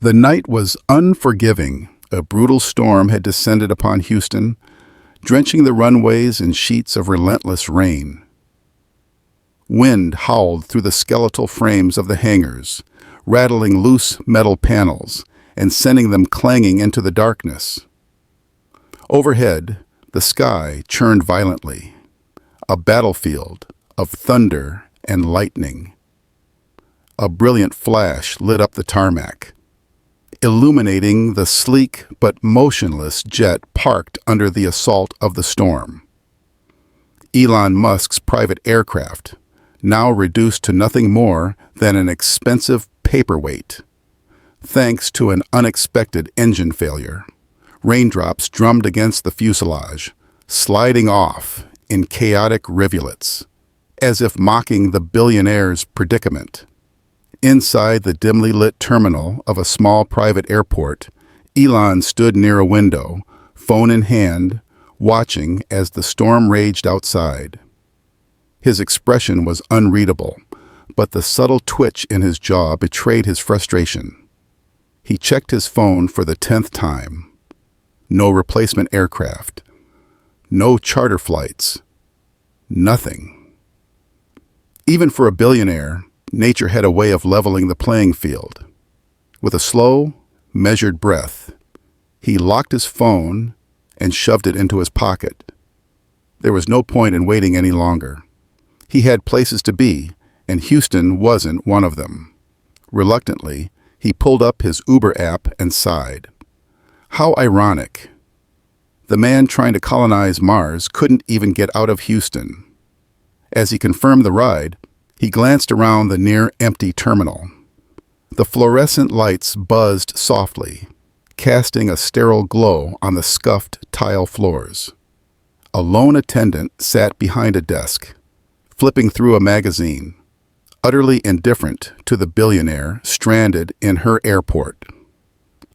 The night was unforgiving. A brutal storm had descended upon Houston, drenching the runways in sheets of relentless rain. Wind howled through the skeletal frames of the hangars, rattling loose metal panels and sending them clanging into the darkness. Overhead, the sky churned violently, a battlefield of thunder and lightning. A brilliant flash lit up the tarmac, illuminating the sleek but motionless jet parked under the assault of the storm. Elon Musk's private aircraft, now reduced to nothing more than an expensive paperweight. Thanks to an unexpected engine failure, raindrops drummed against the fuselage, sliding off in chaotic rivulets, as if mocking the billionaire's predicament. Inside the dimly lit terminal of a small private airport, Elon stood near a window, phone in hand, watching as the storm raged outside. His expression was unreadable, but the subtle twitch in his jaw betrayed his frustration. He checked his phone for the 10th time. No replacement aircraft. No charter flights. Nothing. Even for a billionaire, nature had a way of leveling the playing field. With a slow, measured breath, he locked his phone and shoved it into his pocket. There was no point in waiting any longer. He had places to be, and Houston wasn't one of them. Reluctantly, he pulled up his Uber app and sighed. How ironic. The man trying to colonize Mars couldn't even get out of Houston. As he confirmed the ride, he glanced around the near-empty terminal. The fluorescent lights buzzed softly, casting a sterile glow on the scuffed tile floors. A lone attendant sat behind a desk, flipping through a magazine, utterly indifferent to the billionaire stranded in her airport.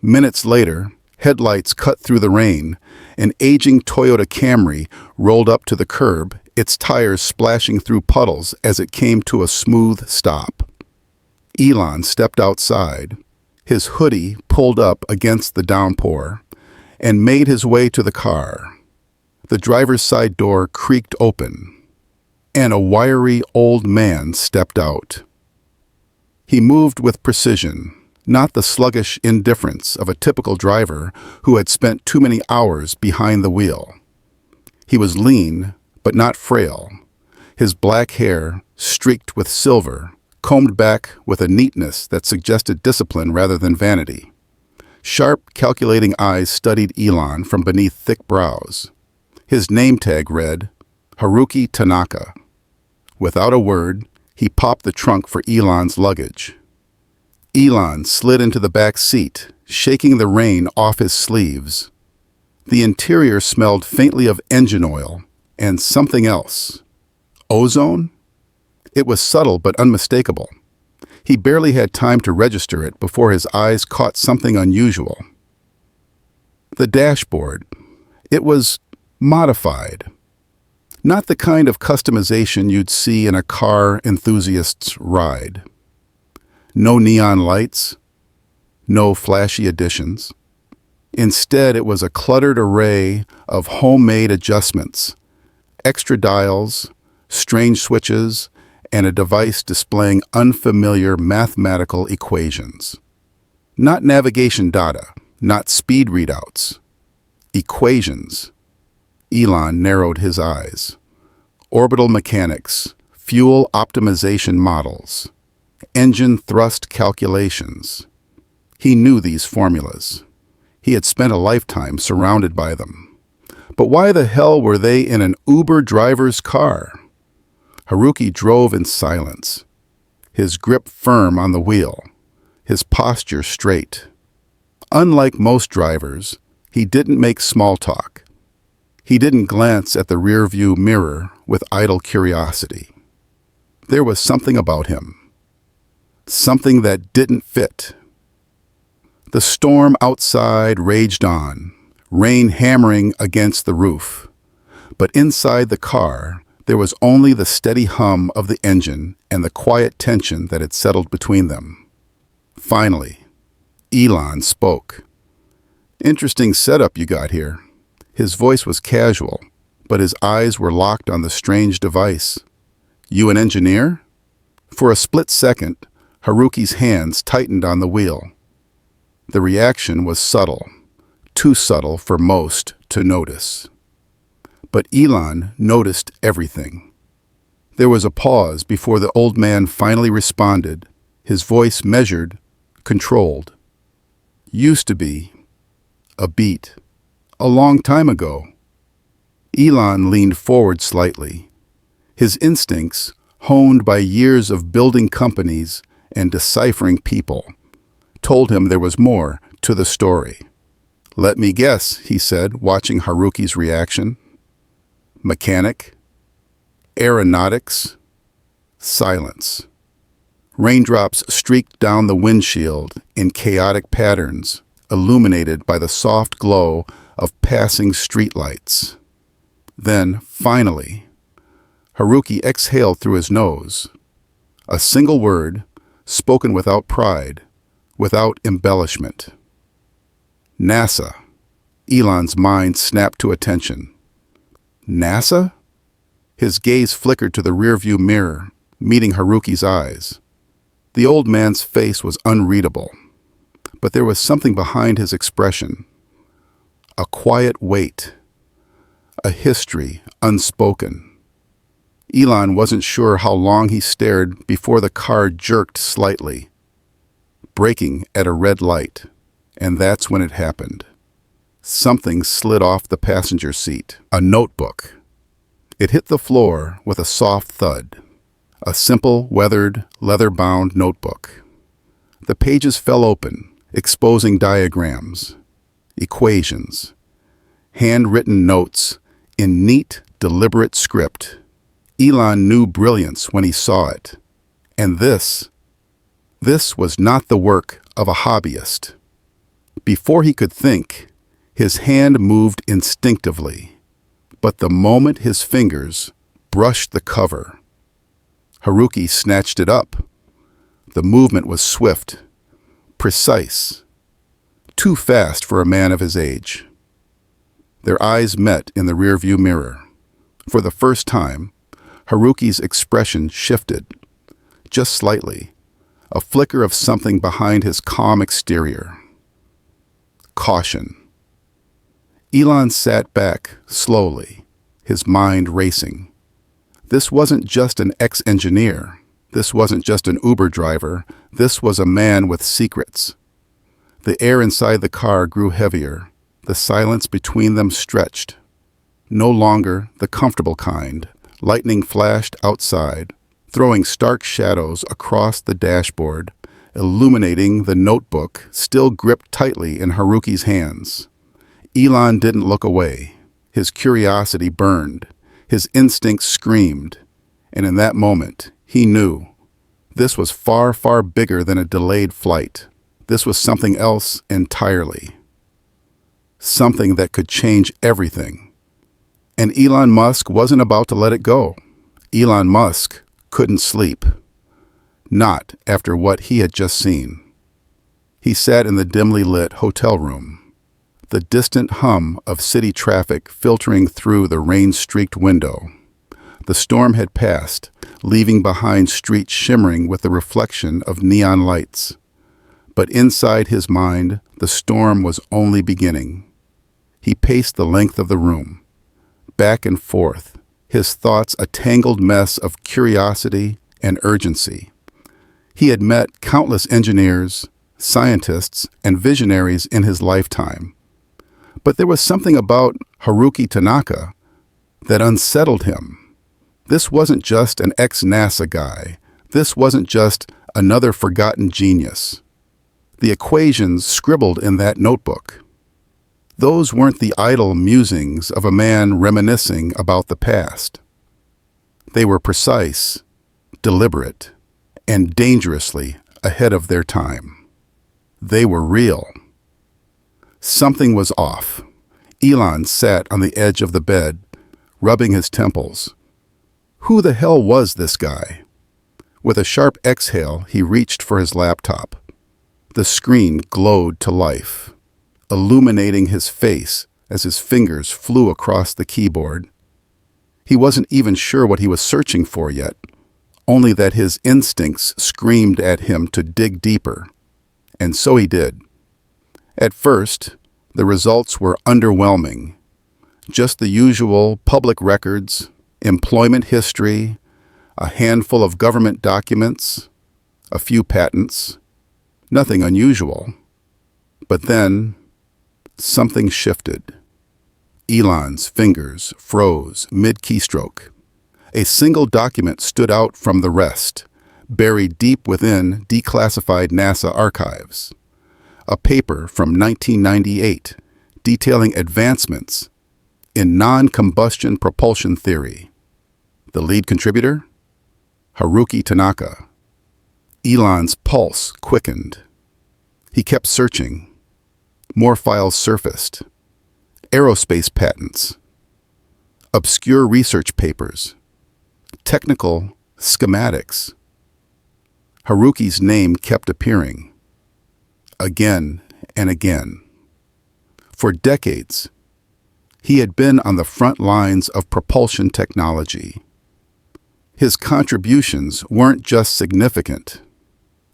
Minutes later, headlights cut through the rain. An aging Toyota Camry rolled up to the curb, its tires splashing through puddles as it came to a smooth stop. Elon stepped outside, his hoodie pulled up against the downpour, and made his way to the car. The driver's side door creaked open, and a wiry old man stepped out. He moved with precision, not the sluggish indifference of a typical driver who had spent too many hours behind the wheel. He was lean, but not frail, his black hair streaked with silver, combed back with a neatness that suggested discipline rather than vanity. Sharp, calculating eyes studied Elon from beneath thick brows. His name tag read, Haruki Tanaka. Without a word, he popped the trunk for Elon's luggage. Elon slid into the back seat, shaking the rain off his sleeves. The interior smelled faintly of engine oil and something else. Ozone? It was subtle but unmistakable. He barely had time to register it before his eyes caught something unusual. The dashboard. It was modified. Not the kind of customization you'd see in a car enthusiast's ride. No neon lights, no flashy additions. Instead, it was a cluttered array of homemade adjustments, extra dials, strange switches, and a device displaying unfamiliar mathematical equations. Not navigation data, not speed readouts. Equations. Elon narrowed his eyes. Orbital mechanics, fuel optimization models, engine thrust calculations. He knew these formulas. He had spent a lifetime surrounded by them. But why the hell were they in an Uber driver's car? Haruki drove in silence, his grip firm on the wheel, his posture straight. Unlike most drivers, he didn't make small talk. He didn't glance at the rearview mirror with idle curiosity. There was something about him. Something that didn't fit. The storm outside raged on, rain hammering against the roof. But inside the car, there was only the steady hum of the engine and the quiet tension that had settled between them. Finally, Elon spoke. "Interesting setup you got here." His voice was casual, but his eyes were locked on the strange device. "You an engineer?" For a split second, Haruki's hands tightened on the wheel. The reaction was subtle, too subtle for most to notice. But Elon noticed everything. There was a pause before the old man finally responded, his voice measured, controlled. "Used to be. A beat. A long time ago." Elon leaned forward slightly. His instincts, honed by years of building companies and deciphering people, told him there was more to the story. "Let me guess," he said, watching Haruki's reaction. "Mechanic? Aeronautics?" Silence. Raindrops streaked down the windshield in chaotic patterns, illuminated by the soft glow of passing streetlights. Then, finally, Haruki exhaled through his nose. A single word, spoken without pride, without embellishment. "NASA." Elon's mind snapped to attention. "NASA?" His gaze flickered to the rearview mirror, meeting Haruki's eyes. The old man's face was unreadable, but there was something behind his expression. A quiet weight. A history unspoken. Elon wasn't sure how long he stared before the car jerked slightly, braking at a red light, and that's when it happened. Something slid off the passenger seat. A notebook. It hit the floor with a soft thud. A simple, weathered, leather-bound notebook. The pages fell open, exposing diagrams, equations, handwritten notes in neat, deliberate script. Elon knew brilliance when he saw it. And this was not the work of a hobbyist. Before he could think, his hand moved instinctively. But the moment his fingers brushed the cover, Haruki snatched it up. The movement was swift, precise, too fast for a man of his age. Their eyes met in the rearview mirror. For the first time, Haruki's expression shifted, just slightly, a flicker of something behind his calm exterior. Caution. Elon sat back, slowly, his mind racing. This wasn't just an ex-engineer. This wasn't just an Uber driver. This was a man with secrets. The air inside the car grew heavier. The silence between them stretched. No longer the comfortable kind. Lightning flashed outside, throwing stark shadows across the dashboard, illuminating the notebook still gripped tightly in Haruki's hands. Elon didn't look away. His curiosity burned. His instincts screamed. And in that moment, he knew. This was far, far bigger than a delayed flight. This was something else entirely. Something that could change everything. And Elon Musk wasn't about to let it go. Elon Musk couldn't sleep. Not after what he had just seen. He sat in the dimly lit hotel room. The distant hum of city traffic filtering through the rain-streaked window. The storm had passed, leaving behind streets shimmering with the reflection of neon lights. But inside his mind, the storm was only beginning. He paced the length of the room, back and forth, his thoughts a tangled mess of curiosity and urgency. He had met countless engineers, scientists, and visionaries in his lifetime. But there was something about Haruki Tanaka that unsettled him. This wasn't just an ex-NASA guy. This wasn't just another forgotten genius. The equations scribbled in that notebook. Those weren't the idle musings of a man reminiscing about the past. They were precise, deliberate, and dangerously ahead of their time. They were real. Something was off. Elon sat on the edge of the bed, rubbing his temples. Who the hell was this guy? With a sharp exhale, he reached for his laptop. The screen glowed to life, illuminating his face as his fingers flew across the keyboard. He wasn't even sure what he was searching for yet, only that his instincts screamed at him to dig deeper. And so he did. At first, the results were underwhelming. Just the usual public records, employment history, a handful of government documents, a few patents. Nothing unusual. But then, something shifted. Elon's fingers froze mid-keystroke. A single document stood out from the rest, buried deep within declassified NASA archives. A paper from 1998 detailing advancements in non-combustion propulsion theory. The lead contributor? Haruki Tanaka. Elon's pulse quickened. He kept searching. More files surfaced. Aerospace patents. Obscure research papers. Technical schematics. Haruki's name kept appearing. Again and again. For decades, he had been on the front lines of propulsion technology. His contributions weren't just significant,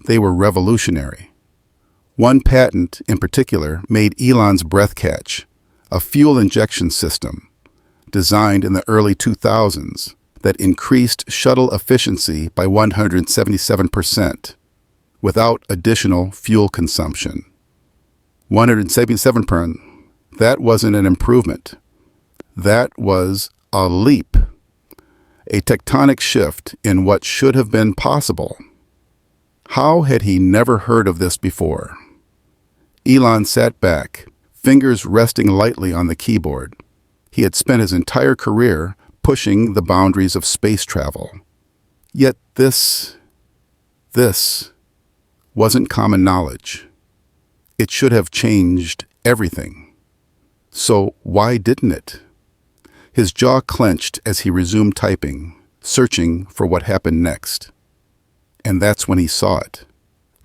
they were revolutionary. One patent in particular made Elon's breath catch, a fuel injection system designed in the early 2000s that increased shuttle efficiency by 177% without additional fuel consumption. 177%, that wasn't an improvement. That was a leap, a tectonic shift in what should have been possible. How had he never heard of this before? Elon sat back, fingers resting lightly on the keyboard. He had spent his entire career pushing the boundaries of space travel. Yet this wasn't common knowledge. It should have changed everything. So why didn't it? His jaw clenched as he resumed typing, searching for what happened next. And that's when he saw it.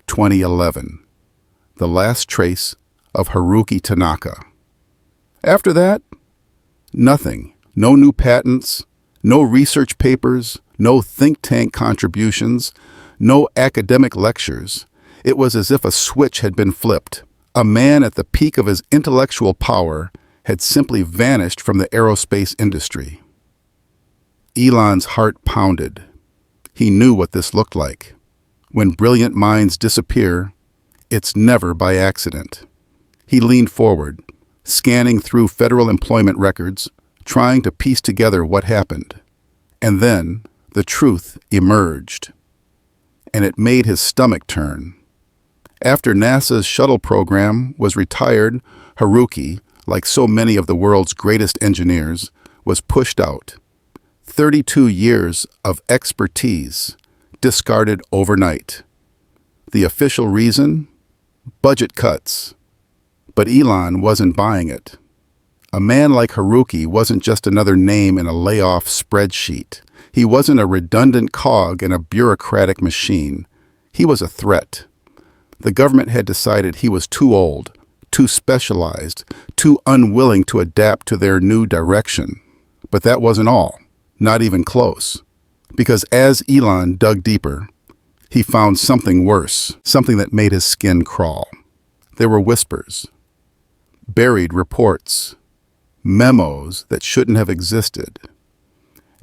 2011. The last trace of Haruki Tanaka. After that, nothing. No new patents, no research papers, no think tank contributions, no academic lectures. It was as if a switch had been flipped. A man at the peak of his intellectual power had simply vanished from the aerospace industry. Elon's heart pounded. He knew what this looked like. When brilliant minds disappear, it's never by accident. He leaned forward, scanning through federal employment records, trying to piece together what happened. And then the truth emerged. And it made his stomach turn. After NASA's shuttle program was retired, Haruki, like so many of the world's greatest engineers, was pushed out. 32 years of expertise discarded overnight. The official reason? Budget cuts. But Elon wasn't buying it. A man like Haruki wasn't just another name in a layoff spreadsheet. He wasn't a redundant cog in a bureaucratic machine. He was a threat. The government had decided he was too old, too specialized, too unwilling to adapt to their new direction. But that wasn't all, not even close. Because as Elon dug deeper, he found something worse, something that made his skin crawl. There were whispers, buried reports, memos that shouldn't have existed,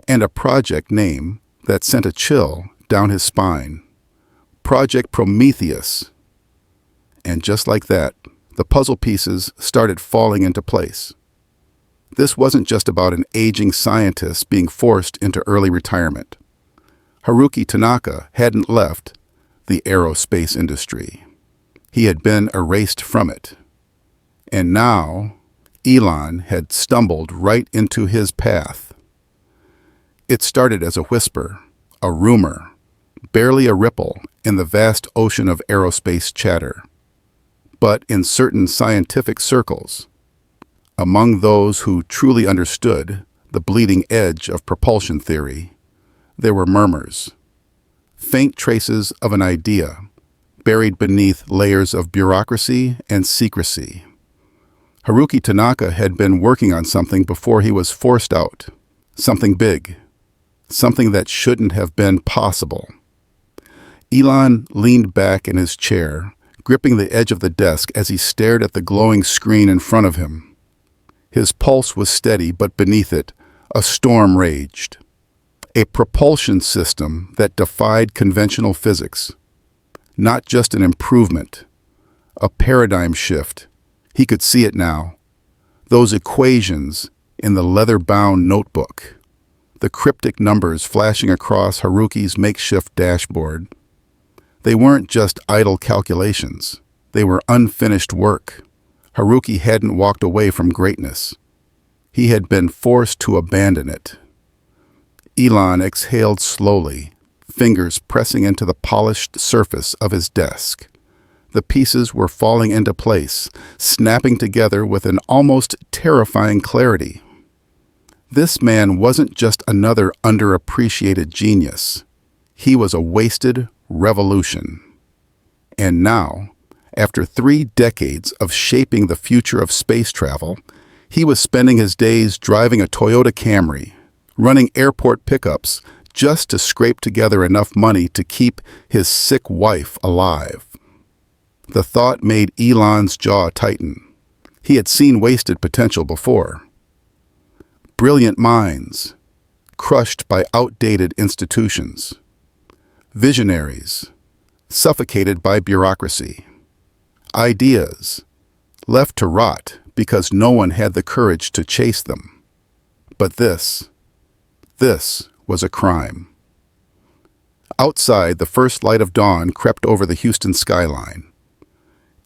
and a project name that sent a chill down his spine. Project Prometheus. And just like that, the puzzle pieces started falling into place. This wasn't just about an aging scientist being forced into early retirement. Haruki Tanaka hadn't left the aerospace industry. He had been erased from it. And now, Elon had stumbled right into his path. It started as a whisper, a rumor, barely a ripple in the vast ocean of aerospace chatter. But in certain scientific circles, among those who truly understood the bleeding edge of propulsion theory, there were murmurs, faint traces of an idea, buried beneath layers of bureaucracy and secrecy. Haruki Tanaka had been working on something before he was forced out. Something big. Something that shouldn't have been possible. Elon leaned back in his chair, gripping the edge of the desk as he stared at the glowing screen in front of him. His pulse was steady, but beneath it, a storm raged. A propulsion system that defied conventional physics. Not just an improvement, a paradigm shift. He could see it now. Those equations in the leather-bound notebook. The cryptic numbers flashing across Haruki's makeshift dashboard. They weren't just idle calculations. They were unfinished work. Haruki hadn't walked away from greatness. He had been forced to abandon it. Elon exhaled slowly, fingers pressing into the polished surface of his desk. The pieces were falling into place, snapping together with an almost terrifying clarity. This man wasn't just another underappreciated genius. He was a wasted revolution. And now, after 3 decades of shaping the future of space travel, he was spending his days driving a Toyota Camry, running airport pickups just to scrape together enough money to keep his sick wife alive. The thought made Elon's jaw tighten. He had seen wasted potential before. Brilliant minds, crushed by outdated institutions. Visionaries, suffocated by bureaucracy. Ideas, left to rot because no one had the courage to chase them. But this was a crime. Outside, the first light of dawn crept over the Houston skyline.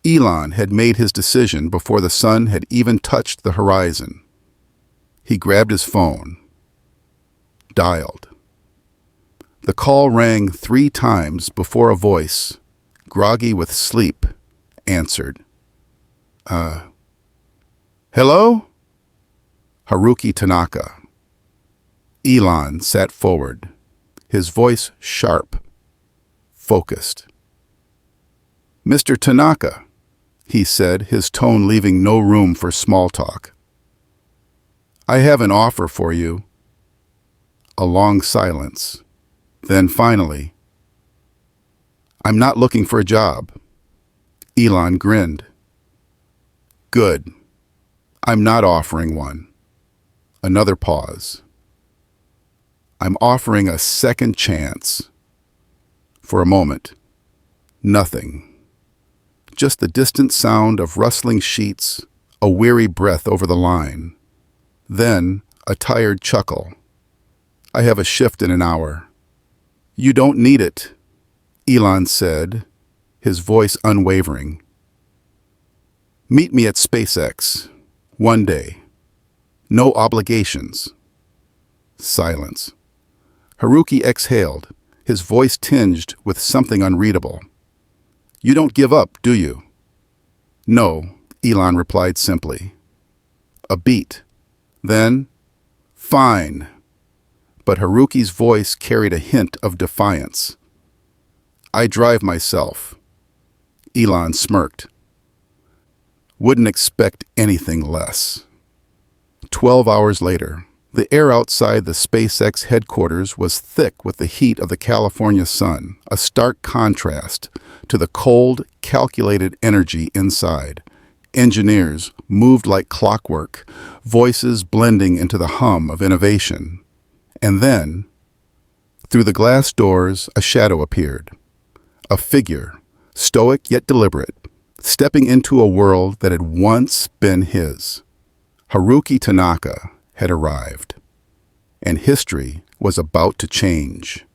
Elon had made his decision before the sun had even touched the horizon. He grabbed his phone. Dialed. The call rang 3 times before a voice, groggy with sleep, answered. Hello? Haruki Tanaka. Elon sat forward, his voice sharp, focused. Mr. Tanaka, he said, his tone leaving no room for small talk. I have an offer for you. A long silence. Then finally, I'm not looking for a job. Elon grinned. Good. I'm not offering one. Another pause. I'm offering a second chance. For a moment, nothing. Just the distant sound of rustling sheets, a weary breath over the line. Then, a tired chuckle. I have a shift in an hour. You don't need it, Elon said, his voice unwavering. Meet me at SpaceX, one day. No obligations. Silence. Haruki exhaled, his voice tinged with something unreadable. You don't give up, do you? No, Elon replied simply. A beat. Then, fine. But Haruki's voice carried a hint of defiance. I drive myself. Elon smirked. Wouldn't expect anything less. 12 hours later, the air outside the SpaceX headquarters was thick with the heat of the California sun, a stark contrast to the cold, calculated energy inside. Engineers moved like clockwork, voices blending into the hum of innovation. And then, through the glass doors, a shadow appeared. A figure, stoic yet deliberate, stepping into a world that had once been his. Haruki Tanaka had arrived, and history was about to change.